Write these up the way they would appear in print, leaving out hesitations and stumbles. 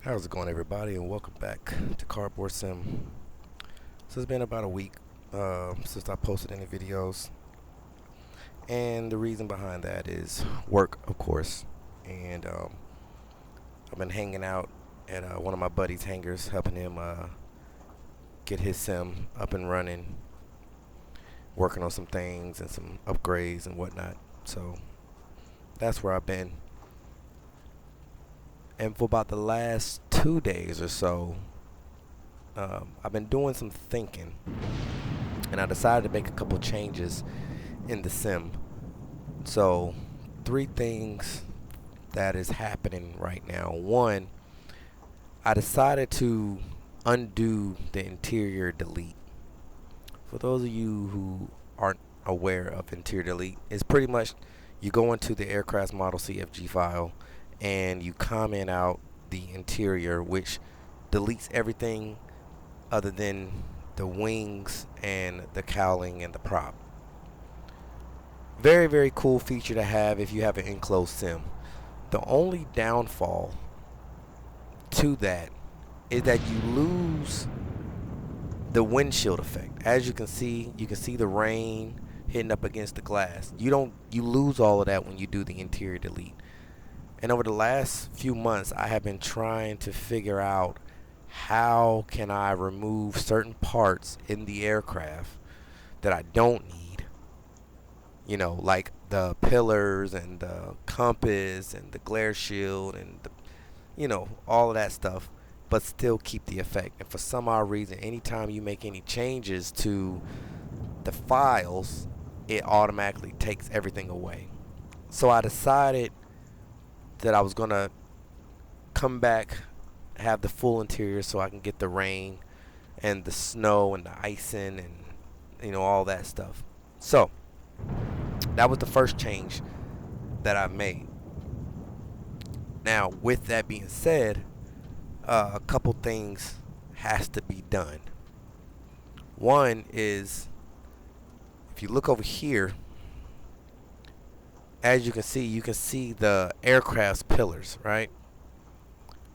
How's it going, everybody, and welcome back to CardboardSim. So it's been about a week since I posted any videos, and the reason behind that is work, of course. And I've been hanging out at one of my buddy's hangars, helping him get his sim up and running, working on some things and some upgrades and whatnot. So that's where I've been. And for about the last 2 days or so, I've been doing some thinking, and I decided to make a couple changes in the sim. So, three things that is happening right now. One, I decided to undo the interior delete. For those of you who aren't aware of interior delete, it's pretty much you go into the aircraft model CFG file and you comment out the interior, which deletes everything other than the wings and the cowling and the prop. Very, very cool feature to have if you have an enclosed sim. The only downfall to that is that you lose the windshield effect. As you can see the rain hitting up against the glass. You lose all of that when you do the interior delete. And over the last few months, I have been trying to figure out how can I remove certain parts in the aircraft that I don't need. You know, like the pillars and the compass and the glare shield and all of that stuff, but still keep the effect. And for some odd reason, anytime you make any changes to the files, it automatically takes everything away. So I decided that I was gonna come back, have the full interior so I can get the rain and the snow and the icing and all that stuff. So that was the first change that I made. Now, with that being said, a couple things has to be done. One is, if you look over here, as you can see the aircraft's pillars, right?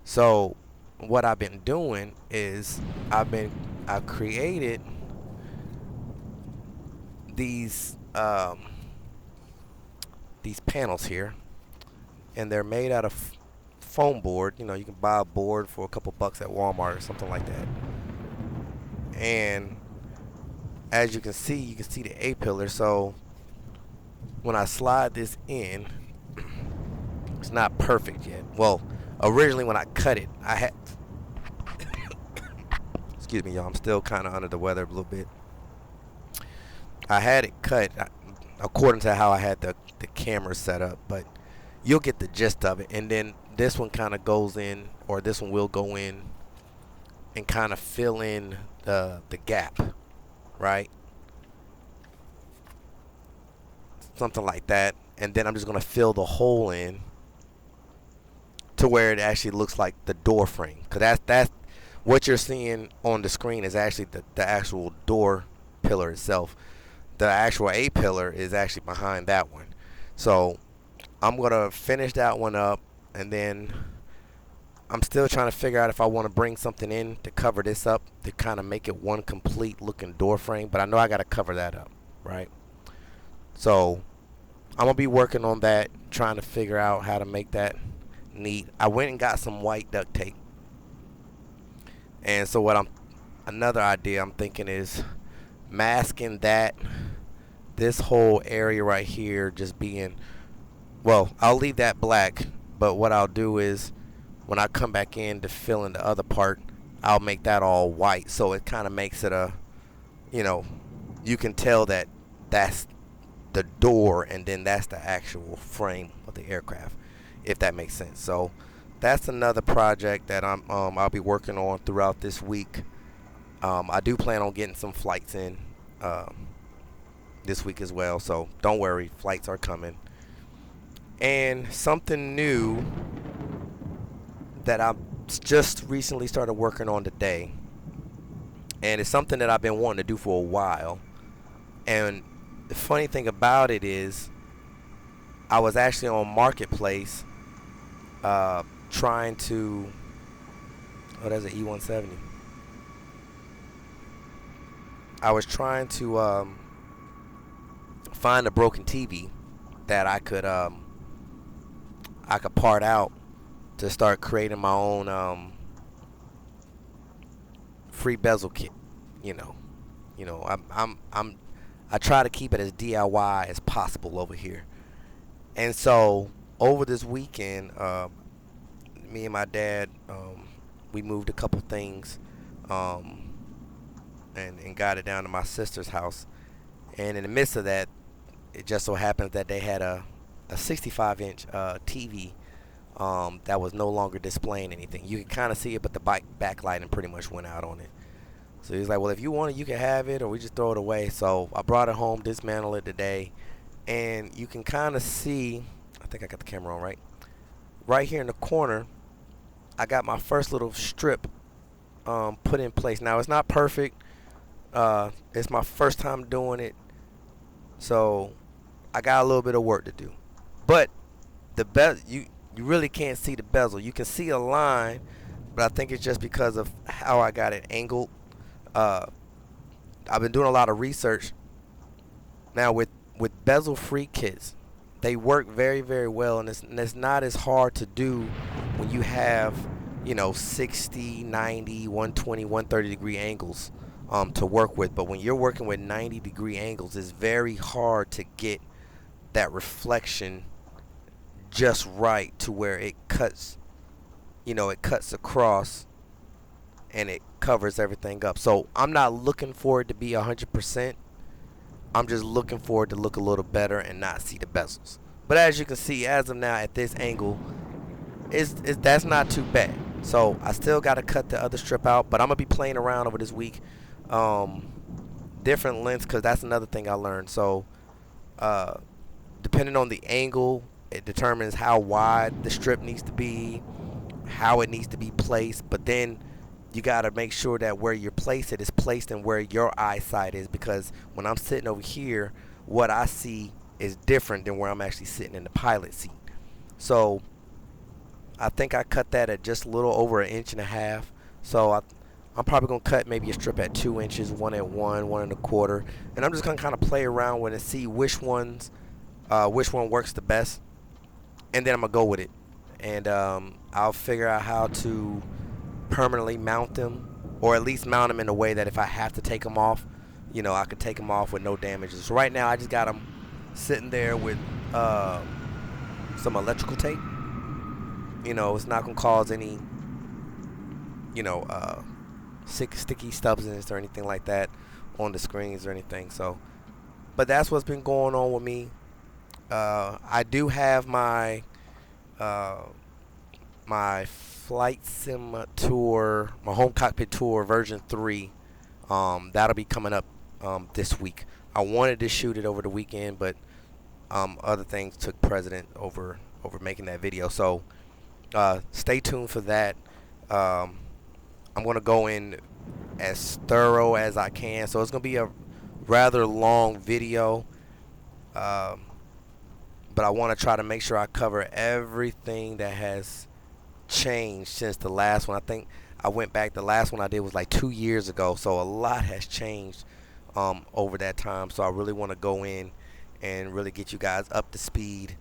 So what I've been doing is I've created these panels here, and they're made out of foam board. You can buy a board for a couple bucks at Walmart or something like that. And as you can see the A pillar. So when I slide this in, it's not perfect yet. Well, originally when I cut it, I had excuse me, y'all, I'm still kind of under the weather a little bit. I had it cut according to how I had the camera set up, but you'll get the gist of it. And then this one kind of goes in, or this one will go in and kind of fill in the gap, right? Something like that. And then I'm just going to fill the hole in to where it actually looks like the door frame, because that's what you're seeing on the screen is actually the actual door pillar itself. The actual A pillar is actually behind that one. So I'm gonna finish that one up, and then I'm still trying to figure out if I want to bring something in to cover this up to kind of make it one complete looking door frame, but I know I got to cover that up, right? So I'm gonna be working on that, trying to figure out how to make that neat. I went and got some white duct tape, and so another idea I'm thinking is masking this whole area right here just being, well, I'll leave that black, but what I'll do is when I come back in to fill in the other part, I'll make that all white, so it kind of makes it you can tell that that's the door and then that's the actual frame of the aircraft, if that makes sense. So that's another project that I'll be working on throughout this week. I do plan on getting some flights in this week as well, so don't worry, flights are coming. And something new that I just recently started working on today, and it's something that I've been wanting to do for a while. And the funny thing about it is I was actually on Marketplace trying to Oh, that's an E170. I was trying to find a broken TV that I could part out to start creating my own free bezel kit. You know, I try to keep it as DIY as possible over here. And so over this weekend, me and my dad, we moved a couple things, um, and got it down to my sister's house. And in the midst of that, it just so happens that they had a 65-inch TV that was no longer displaying anything. You could kind of see it, but the backlighting pretty much went out on it. So he's like, well, if you want it, you can have it, or we just throw it away. So I brought it home, dismantled it today, and you can kind of see, I think I got the camera on right. Right here in the corner, I got my first little strip put in place. Now, it's not perfect. It's my first time doing it, so I got a little bit of work to do. But the you really can't see the bezel. You can see a line, but I think it's just because of how I got it angled. I've been doing a lot of research now with bezel-free kits. They work very, very well, and it's not as hard to do when you have, 60, 90, 120, 130 degree angles to work with. But when you're working with 90 degree angles, it's very hard to get that reflection just right to where it cuts, it cuts across and it covers everything up. So I'm not looking for it to be 100%. I'm just looking for it to look a little better and not see the bezels. But as you can see, as of now, at this angle, that's not too bad. So I still got to cut the other strip out, but I'm going to be playing around over this week. Different lengths, because that's another thing I learned. So depending on the angle, it determines how wide the strip needs to be, how it needs to be placed. But then you got to make sure that where you place it is placed in where your eyesight is, because when I'm sitting over here, what I see is different than where I'm actually sitting in the pilot seat. So I think I cut that at just a little over 1.5 inches. So I'm probably going to cut maybe a strip at 2 inches, one at 1.25. And I'm just going to kind of play around with it and see which one works the best. And then I'm going to go with it. And I'll figure out how to permanently mount them, or at least mount them in a way that if I have to take them off, I could take them off with no damages. So right now I just got them sitting there with some electrical tape. It's not gonna cause any sticky substance or anything like that on the screens or anything. So but that's what's been going on with me. I do have my my flight sim tour, my home cockpit tour version 3. That'll be coming up this week. I wanted to shoot it over the weekend, but other things took precedent over making that video. So stay tuned for that. I'm gonna go in as thorough as I can, so it's gonna be a rather long video, but I want to try to make sure I cover everything that has changed since the last one. I think I went back, the last one I did was like 2 years ago, so a lot has changed over that time. So I really want to go in and really get you guys up to speed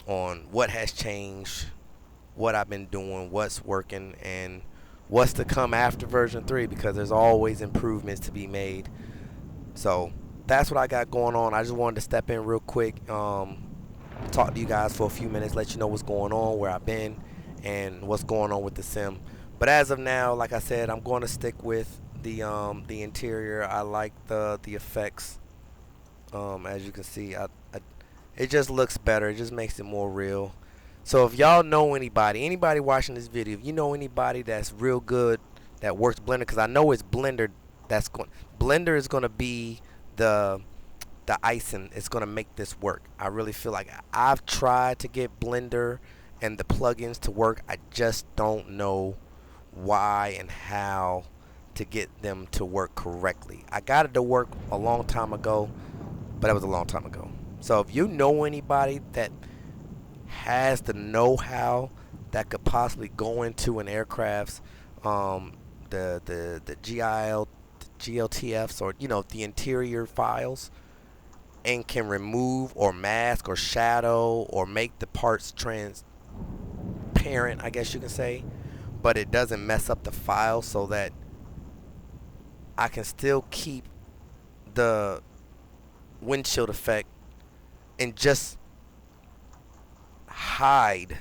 on what has changed, what I've been doing, what's working, and what's to come after version 3, because there's always improvements to be made. So that's what I got going on. I just wanted to step in real quick, talk to you guys for a few minutes, let you know what's going on, where I've been, and what's going on with the sim. But as of now, like I said, I'm going to stick with the interior. I like the effects. As you can see, it just looks better. It just makes it more real. So if y'all know anybody watching this video, if you know anybody that's real good that works Blender, because I know it's Blender Blender is going to be the icing. It's going to make this work. I really feel like I've tried to get Blender and the plugins to work. I just don't know why and how to get them to work correctly. I got it to work a long time ago, but that was a long time ago. So if you know anybody that has the know-how that could possibly go into an aircraft's the GLTFs, or the interior files, and can remove or mask or shadow or make the parts transparent, I guess you can say, but it doesn't mess up the file, so that I can still keep the windshield effect and just hide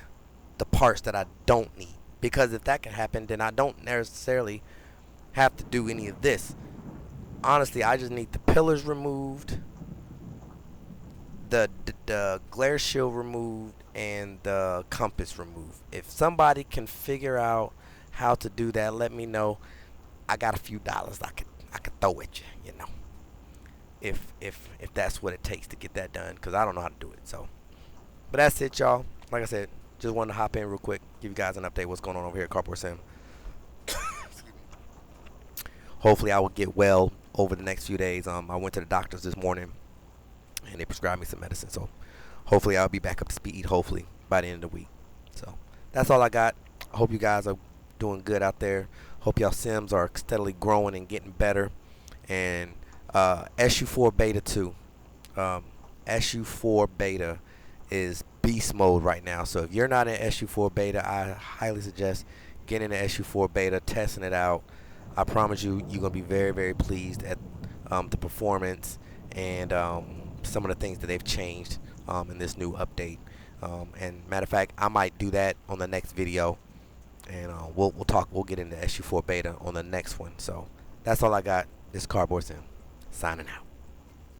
the parts that I don't need. Because if that can happen, then I don't necessarily have to do any of this. Honestly, I just need the pillars removed, the glare shield removed, and the compass removed. If somebody can figure out how to do that, let me know. I got a few dollars I could throw at you, if that's what it takes to get that done, because I don't know how to do it. So, but that's it, y'all. Like I said, just wanted to hop in real quick, give you guys an update what's going on over here at CardboardSim. Hopefully, I will get well over the next few days. I went to the doctors this morning, and they prescribed me some medicine. So, hopefully, I'll be back up to speed. Hopefully, by the end of the week. So, that's all I got. I hope you guys are doing good out there. Hope y'all sims are steadily growing and getting better. And SU4 Beta 2. SU4 Beta is beast mode right now. So if you're not in SU4 Beta, I highly suggest getting in SU4 Beta, testing it out. I promise you, you're going to be very, very pleased at the performance and some of the things that they've changed in this new update. And matter of fact, I might do that on the next video. And we'll get into SU4 Beta on the next one. So that's all I got. This is CardboardSim signing out.